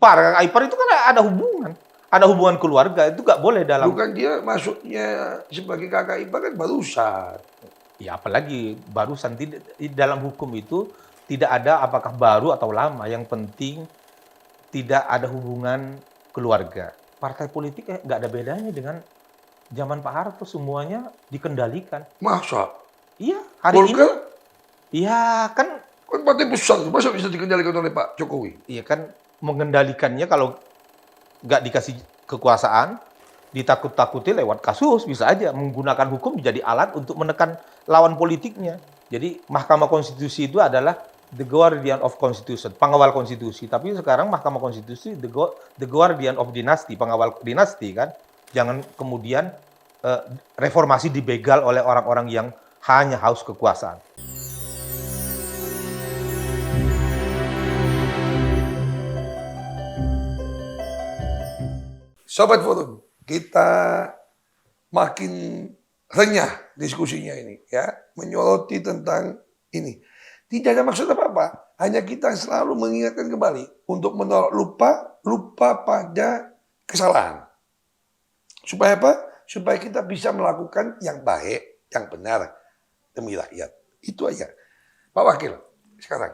ipar itu kan ada hubungan keluarga, itu nggak boleh dalam. Bukan dia masuknya sebagai kakak ipar kan barusan. Ya apalagi barusan, tidak dalam hukum itu tidak ada apakah baru atau lama, yang penting tidak ada hubungan keluarga. Partai politik nggak ada bedanya dengan zaman Pak Harto, semuanya dikendalikan. Masa? Iya, hari Golkar? ini. Iya kan, Kan partai besar, masa bisa dikendalikan oleh Pak Jokowi? iya kan mengendalikannya kalau nggak dikasih kekuasaan, ditakut-takuti lewat kasus, bisa aja menggunakan hukum menjadi alat untuk menekan lawan politiknya. Jadi Mahkamah Konstitusi itu adalah the guardian of constitution, pengawal konstitusi. Tapi sekarang Mahkamah Konstitusi the guardian of dynasty, pengawal dinasti kan. Jangan kemudian reformasi dibegal oleh orang-orang yang hanya haus kekuasaan. Sobat Forum, kita makin renyah diskusinya ini, ya, menyoroti tentang ini. Tidak ada maksud apa-apa, hanya kita selalu mengingatkan kembali untuk menolak lupa pada kesalahan. Supaya apa? Supaya kita bisa melakukan yang baik, yang benar demi rakyat. Itu aja. Pak Wakil, sekarang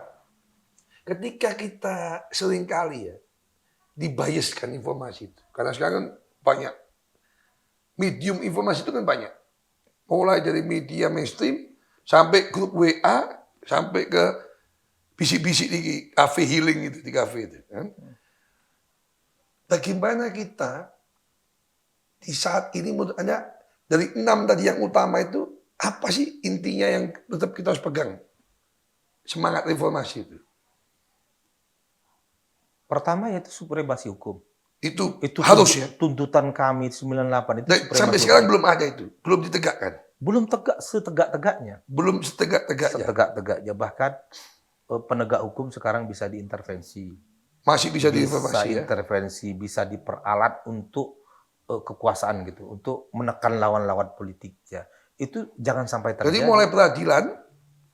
ketika kita seringkali ya dibiaskan informasi itu. Karena sekarang kan banyak medium informasi itu kan banyak. Mulai dari media mainstream sampai grup WA sampai ke bisik-bisik di cafe healing itu, di cafe itu kan. Bagaimana kita di saat ini menurut Anda dari 6 tadi yang utama itu apa sih intinya yang tetap kita harus pegang? Semangat reformasi itu. Pertama yaitu supremasi hukum. Itu harus ya. Tuntutan kami 98 itu Sampai sekarang belum ada itu, belum ditegakkan. Belum setegak-tegaknya. Belum setegak-tegaknya. Setegak-tegaknya, bahkan penegak hukum sekarang bisa diintervensi. Masih bisa diinformasi ya. Intervensi, bisa diperalat untuk kekuasaan gitu, untuk menekan lawan-lawan politiknya. Itu jangan sampai terjadi. Jadi mulai peradilan,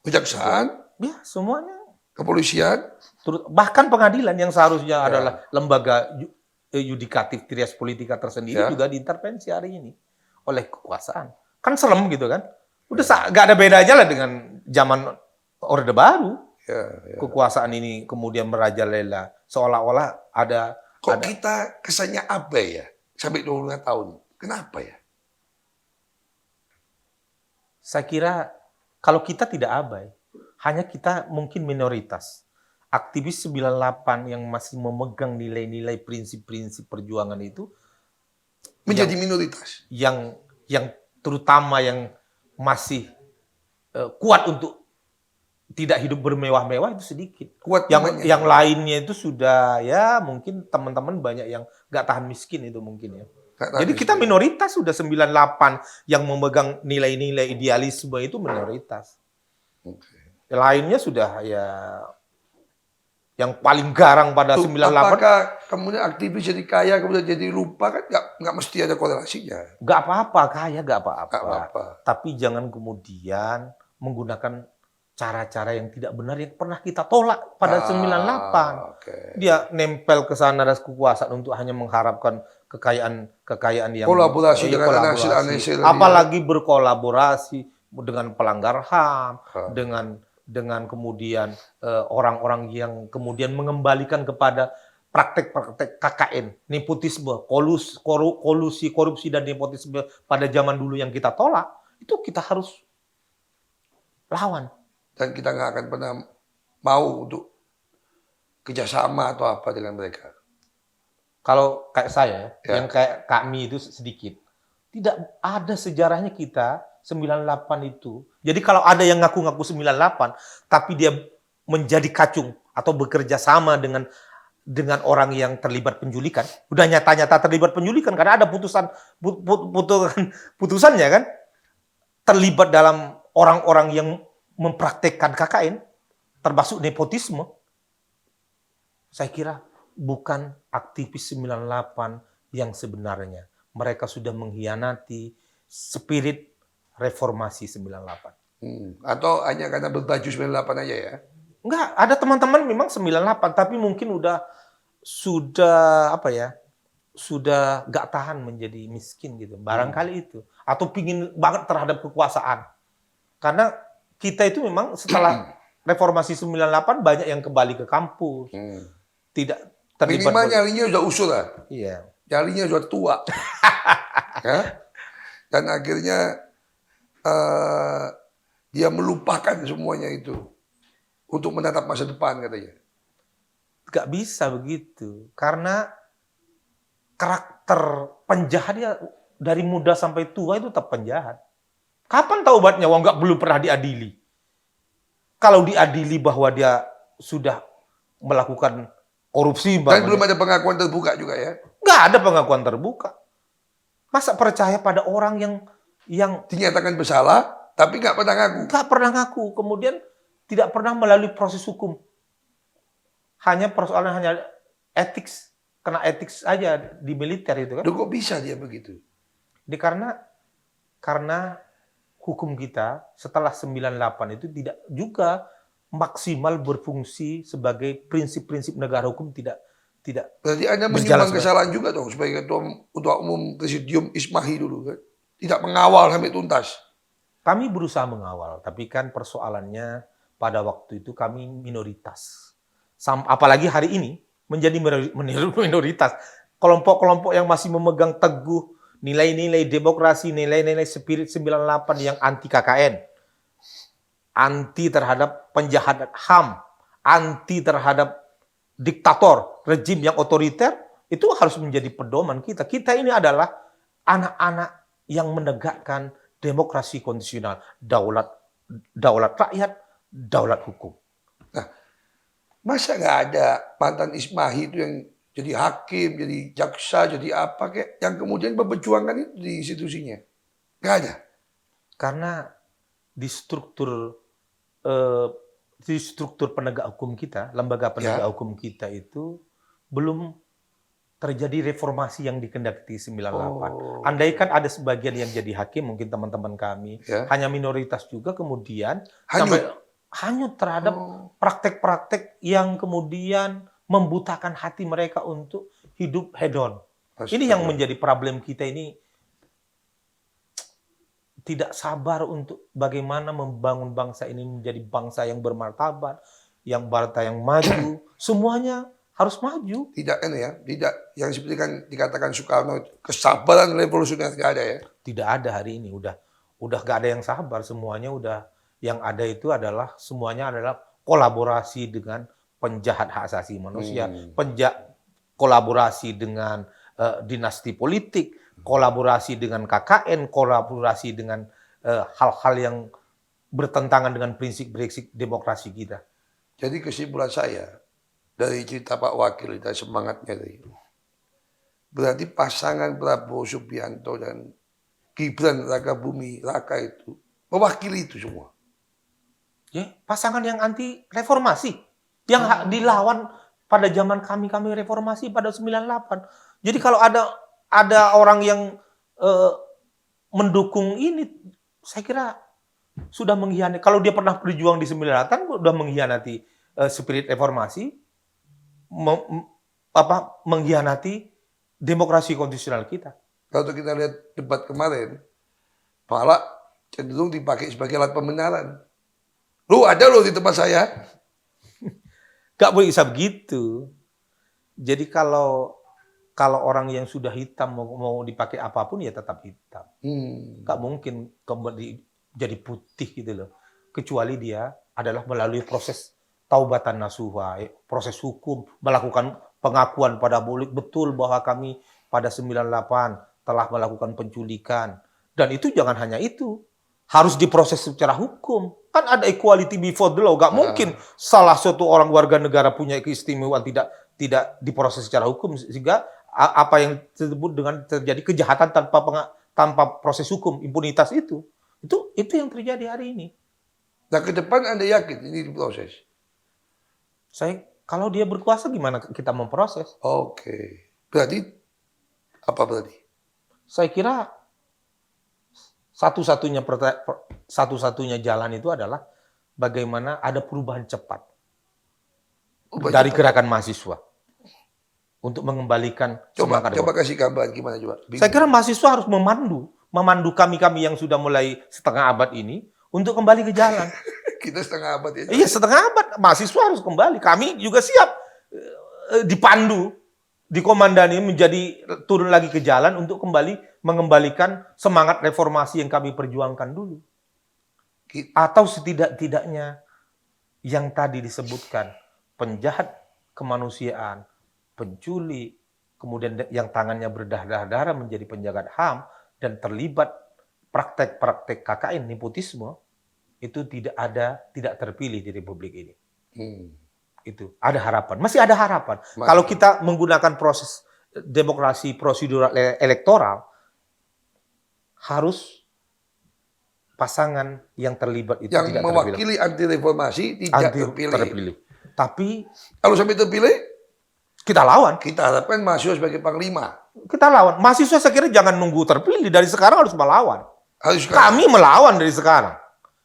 kejaksaan, ya semuanya. Kepolisian, bahkan pengadilan yang seharusnya adalah lembaga yudikatif trias politika tersendiri juga diintervensi hari ini oleh kekuasaan. Kan serem gitu kan? Udah nggak ada bedanya lah dengan zaman Orde Baru. Kekuasaan ini kemudian merajalela, seolah-olah ada. Kok kita kesannya abai ya sampai 25 tahun? Kenapa ya? Saya kira kalau kita tidak abai, hanya kita mungkin minoritas. Aktivis 98 yang masih memegang nilai-nilai prinsip-prinsip perjuangan itu menjadi minoritas. Yang terutama yang masih kuat untuk tidak hidup bermewah-mewah itu sedikit. Kuat yang lainnya itu sudah ya mungkin teman-teman banyak yang nggak tahan miskin itu mungkin ya. Jadi kita minoritas sudah 98 yang memegang nilai-nilai idealisme itu minoritas. Lainnya sudah ya yang paling garang pada 98. Apakah kemudian aktivis jadi kaya kemudian jadi lupa kan nggak mesti ada korelasinya. Nggak apa-apa kaya, nggak apa-apa. Tapi jangan kemudian menggunakan cara-cara yang tidak benar yang pernah kita tolak pada 98. Dia nempel ke sana dan kekuasaan untuk hanya mengharapkan kekayaan yang kolaborasi dengan hasil-hasil. Apalagi berkolaborasi dengan pelanggar HAM, dengan kemudian orang-orang yang kemudian mengembalikan kepada praktek-praktek KKN, nepotisme, kolusi, korupsi dan nepotisme pada zaman dulu yang kita tolak, itu kita harus lawan. Dan kita nggak akan pernah mau untuk kerjasama atau apa dengan mereka. Kalau kayak saya, yang kayak kami itu sedikit. Tidak ada sejarahnya kita 98 itu. Jadi kalau ada yang ngaku-ngaku 98, tapi dia menjadi kacung atau bekerja sama dengan orang yang terlibat penculikan, udah nyata-nyata terlibat penculikan karena ada putusannya kan, terlibat dalam orang-orang yang mempraktekkan KKN, termasuk nepotisme. Saya kira bukan aktivis 98 yang sebenarnya. Mereka sudah mengkhianati spirit reformasi 98. Atau hanya karena berbaju 98 aja ya? Enggak, ada teman-teman memang 98, tapi mungkin udah sudah apa ya? Sudah gak tahan menjadi miskin gitu. Barangkali itu. Atau pingin banget terhadap kekuasaan. Karena kita itu memang setelah reformasi 98 banyak yang kembali ke kampus. Tidak terlibat. Minimal nyalinya udah usul lah. Iya. Nyalinya sudah tua. Ya? Dan akhirnya dia melupakan semuanya itu untuk menatap masa depan katanya. Gak bisa begitu. Karena karakter penjahatnya dari muda sampai tua itu tetap penjahat. Kapan taubatnya? Wong nggak belum pernah diadili. Kalau diadili bahwa dia sudah melakukan korupsi, Dan belum ada pengakuan terbuka juga ya. nggak ada pengakuan terbuka. Masa percaya pada orang yang Dinyatakan bersalah, tapi nggak pernah ngaku. nggak pernah ngaku, kemudian tidak pernah melalui proses hukum. Hanya persoalan hanya etik, kena etik aja di militer itu kan. Duh, kok bisa dia begitu? Ini karena hukum kita setelah 98 itu tidak juga maksimal berfungsi sebagai prinsip-prinsip negara hukum tidak Berarti Anda berjalan menyumbang kesalahan juga dong sebagai Ketua Umum Presidium Ismahi dulu kan? Tidak mengawal sampai tuntas. Kami berusaha mengawal, tapi kan persoalannya pada waktu itu kami minoritas. Apalagi hari ini menjadi minoritas. Kelompok-kelompok yang masih memegang teguh nilai-nilai demokrasi, nilai-nilai spirit 98 yang anti KKN, anti terhadap penjahat HAM, anti terhadap diktator, rejim yang otoriter, itu harus menjadi pedoman kita. Kita ini adalah anak-anak yang menegakkan demokrasi konstitusional, daulat rakyat, daulat hukum. Nah, masa nggak ada mantan Ismahi itu yang jadi hakim, jadi jaksa, jadi apa kayak yang kemudian memperjuangkan itu di institusinya? Nggak ada. Karena di struktur penegak hukum kita, lembaga penegak hukum kita itu belum terjadi reformasi yang dikendaki 98. Andaikan ada sebagian yang jadi hakim, mungkin teman-teman kami, hanya minoritas juga kemudian sampai hanyut terhadap praktek-praktek yang kemudian membutakan hati mereka untuk hidup hedon. Ini yang menjadi problem kita ini. Tidak sabar untuk bagaimana membangun bangsa ini menjadi bangsa yang bermartabat, yang maju. Semuanya harus maju. Tidak kan ya, tidak yang seperti kan dikatakan Soekarno, kesabaran revolusioner nggak ada ya. Tidak ada hari ini, udah nggak ada yang sabar, semuanya udah yang ada itu adalah semuanya adalah kolaborasi dengan penjahat hak asasi manusia, kolaborasi dengan dinasti politik, kolaborasi dengan KKN, kolaborasi dengan hal-hal yang bertentangan dengan prinsip-prinsip demokrasi kita. Jadi kesimpulan saya dari cerita Pak Wakil dan semangatnya tadi, berarti pasangan Prabowo Subianto dan Gibran Rakabumi Raka itu mewakili itu semua. Ya, pasangan yang anti reformasi, yang dilawan pada zaman kami reformasi pada 98. Jadi kalau ada orang yang mendukung ini, saya kira sudah mengkhianati. Kalau dia pernah berjuang di 98, sudah mengkhianati spirit reformasi, mengkhianati demokrasi konstitusional kita. Kalau kita lihat debat kemarin, malah cenderung dipakai sebagai alat pembenaran. Lu ada loh di tempat saya. Gak boleh bisa begitu. Jadi kalau orang yang sudah hitam mau dipakai apapun ya tetap hitam. Gak mungkin kembali jadi putih gitu loh. Kecuali dia adalah melalui proses taubatan nasuha, proses hukum, melakukan pengakuan pada publik betul bahwa kami pada 98 telah melakukan penculikan. Dan itu jangan hanya itu. Harus diproses secara hukum. Kan ada equality before the law. Gak mungkin salah satu orang warga negara punya keistimewaan tidak diproses secara hukum. Sehingga apa yang disebut dengan terjadi kejahatan tanpa proses hukum, impunitas itu yang terjadi hari ini. Nah ke depan Anda yakin ini diproses? Kalau dia berkuasa gimana kita memproses? Oke. Berarti apa berarti? Saya kira satu-satunya jalan itu adalah bagaimana ada perubahan cepat dari gerakan mahasiswa. untuk mengembalikan Coba semangat coba demokrasi. kasih gambaran gimana coba. Saya kira mahasiswa harus memandu kami-kami yang sudah mulai setengah abad ini untuk kembali ke jalan. Kita setengah abad ya. Iya, setengah abad mahasiswa harus kembali. Kami juga siap dipandu, dikomandani menjadi turun lagi ke jalan untuk kembali mengembalikan semangat reformasi yang kami perjuangkan dulu. Atau setidak-tidaknya yang tadi disebutkan, penjahat kemanusiaan, penculik, kemudian yang tangannya berdarah-darah menjadi penjagat HAM, dan terlibat praktek-praktek KKN, nepotisme, itu tidak terpilih di Republik ini. Itu ada harapan, masih ada harapan. Kalau kita menggunakan proses demokrasi prosedural elektoral, harus pasangan yang terlibat itu yang tidak mewakili anti reformasi tidak terpilih. Tapi kalau sampai terpilih, kita lawan. Kita harapkan mahasiswa sebagai panglima. Kita lawan. Mahasiswa saya kira jangan nunggu terpilih, dari sekarang harus melawan. Kami melawan dari sekarang.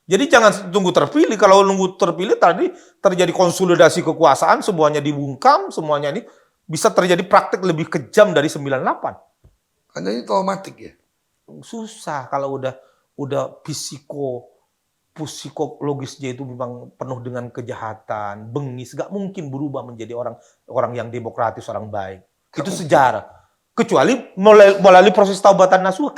Jadi jangan tunggu terpilih. Kalau nunggu terpilih tadi terjadi konsolidasi kekuasaan, semuanya dibungkam, semuanya ini bisa terjadi praktik lebih kejam dari 98. Karena ini traumatik ya. Susah kalau udah psikologisnya itu memang penuh dengan kejahatan, bengis, gak mungkin berubah menjadi orang yang demokratis, orang baik. Itu sejarah. Kecuali melalui proses taubatan nasuha.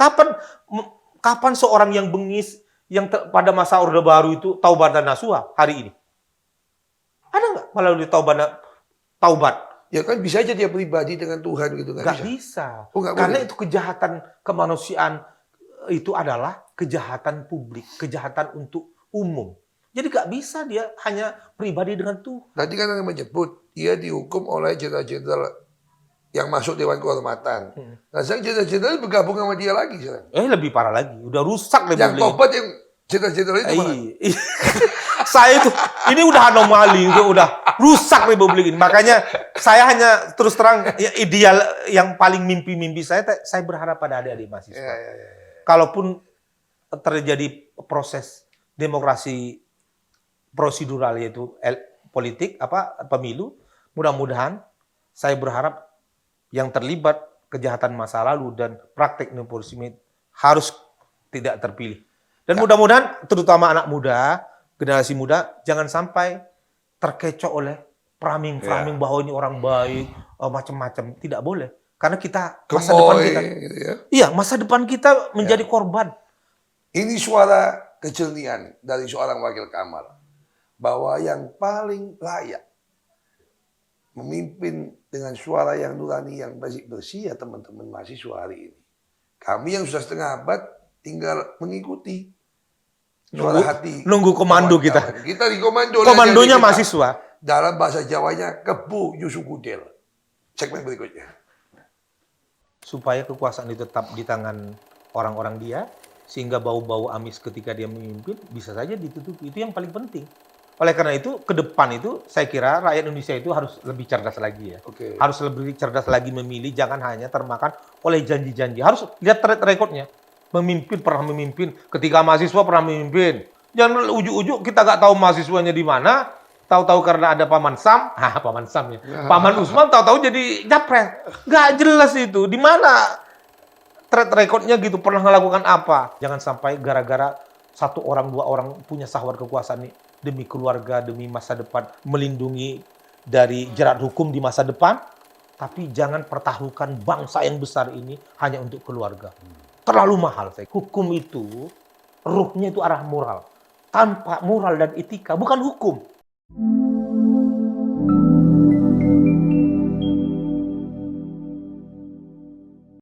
Kapan seorang yang bengis yang pada masa Orde Baru itu taubatan nasuha hari ini? Ada nggak melalui taubat? Ya kan bisa aja dia pribadi dengan Tuhan gitu kan? Nggak bisa. Oh, nggak Karena boleh. itu kejahatan kemanusiaan itu adalah kejahatan publik, kejahatan untuk umum. Jadi nggak bisa dia hanya pribadi dengan Tuhan. Tadi kan yang menyebut dia dihukum oleh jenderal-jenderal yang masuk Dewan Kehormatan. Nah sekarang jenderal-jenderal bergabung sama dia lagi sekarang. Lebih parah lagi, udah rusak Yang Republik. tobat yang jenderal-jenderal itu malah. Saya itu, ini udah anomali, udah rusak Republik ini. Makanya saya hanya terus terang ideal yang paling mimpi saya berharap pada adik-adik mahasiswa. Kalaupun terjadi proses demokrasi prosedural yaitu politik pemilu, mudah-mudahan saya berharap yang terlibat kejahatan masa lalu dan praktek nepotisme harus tidak terpilih. Dan mudah-mudahan terutama anak muda, generasi muda jangan sampai terkecoh oleh framing bahwa ini orang baik, macam-macam. Tidak boleh. Karena kita masa depan kita gitu ya. Iya, masa depan kita menjadi korban. Ini suara kejernihan dari seorang wakil Kamal bahwa yang paling layak memimpin dengan suara yang nurani, yang bersih ya teman-teman mahasiswa hari ini. Kami yang sudah setengah abad tinggal mengikuti suara hati. Nunggu komando kita. Kita di komando. Komandonya mahasiswa. Dalam bahasa Jawanya kebu yusukudel. Segmen berikutnya. Supaya kekuasaan itu tetap di tangan orang-orang dia, sehingga bau-bau amis ketika dia memimpin bisa saja ditutupi. Itu yang paling penting. Oleh karena itu, ke depan itu saya kira rakyat Indonesia itu harus lebih cerdas lagi ya. Harus lebih cerdas lagi memilih, jangan hanya termakan oleh janji-janji. Harus lihat track record-nya. Pernah memimpin, ketika mahasiswa pernah memimpin. Jangan ujuk-ujuk kita nggak tahu mahasiswanya di mana, tahu-tahu karena ada Paman Sam, Paman Sam ya. Paman Usman tahu-tahu jadi japres. Nggak jelas itu. Di mana track record-nya gitu, pernah melakukan apa. Jangan sampai gara-gara 1 orang, 2 orang punya sahwat kekuasaan ini demi keluarga, demi masa depan, melindungi dari jerat hukum di masa depan, tapi jangan pertaruhkan bangsa yang besar ini hanya untuk keluarga. Terlalu mahal. Hukum itu, ruhnya itu arah moral. Tanpa moral dan etika, bukan hukum.